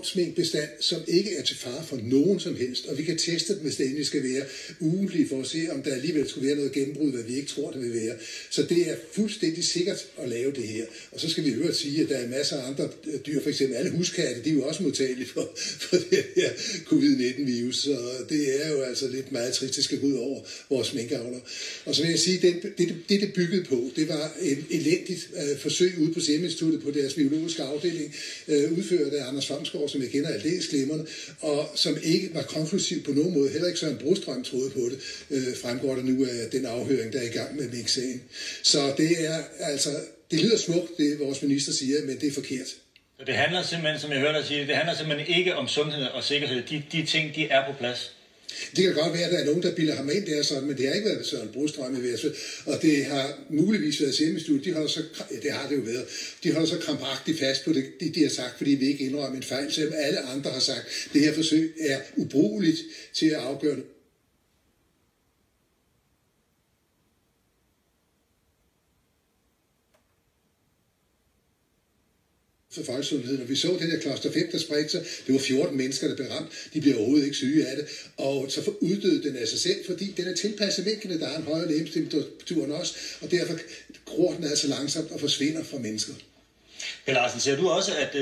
sminkbestand, som ikke er til fare for nogen som helst, og vi kan teste dem, hvis det endelig skal være ugentligt, for at se, om der alligevel skulle være noget gennembrud, hvad vi ikke tror, det vil være. Så det er fuldstændig sikkert at lave det her. Og så skal vi øvrigt sige, at der er masser af andre dyr, for eksempel alle huskatte, de er jo også modtagelige for det her covid-19-virus, så det er jo altså lidt meget trist, det skal gå ud over vores minkavlere. Og så vil jeg sige, det byggede på, det var et elendigt forsøg ude på Serum Instituttet på deres biologiske afdeling, udført af Anders Famsgaard, som jeg kender aldeles glimrende, og som ikke var konklusiv på nogen måde, heller ikke Søren Brostrøm troede på det, fremgår der nu af den afhøring, der er i gang med mink-sagen. Så det er altså, det lyder smukt, det vores minister siger, men det er forkert. Så det handler simpelthen, som jeg hørte dig sige, det handler simpelthen ikke om sundhed og sikkerhed. De ting, de er på plads. Det kan godt være, at der er nogen, der bilder ham ind, det er sådan, men det har ikke været Søren Brostrøm i hvert fald. Og det har muligvis været Serum Instituttet, det har det jo været, de holder så krampagtigt fast på det, de har sagt, fordi vi ikke indrømmer en fejl, selvom alle andre har sagt, at det her forsøg er ubrugeligt til at afgøre det. For folkesundheden, og vi så den her cluster 5, der spredte sig, det var 14 mennesker, der blev ramt, de bliver overhovedet ikke syge af det, og så uddøde den af sig selv, fordi den er tilpasset minkene, der er en højere legemstemperatur end os, og derfor gror den altså langsomt og forsvinder fra mennesker. Per Larsen, ser du også, at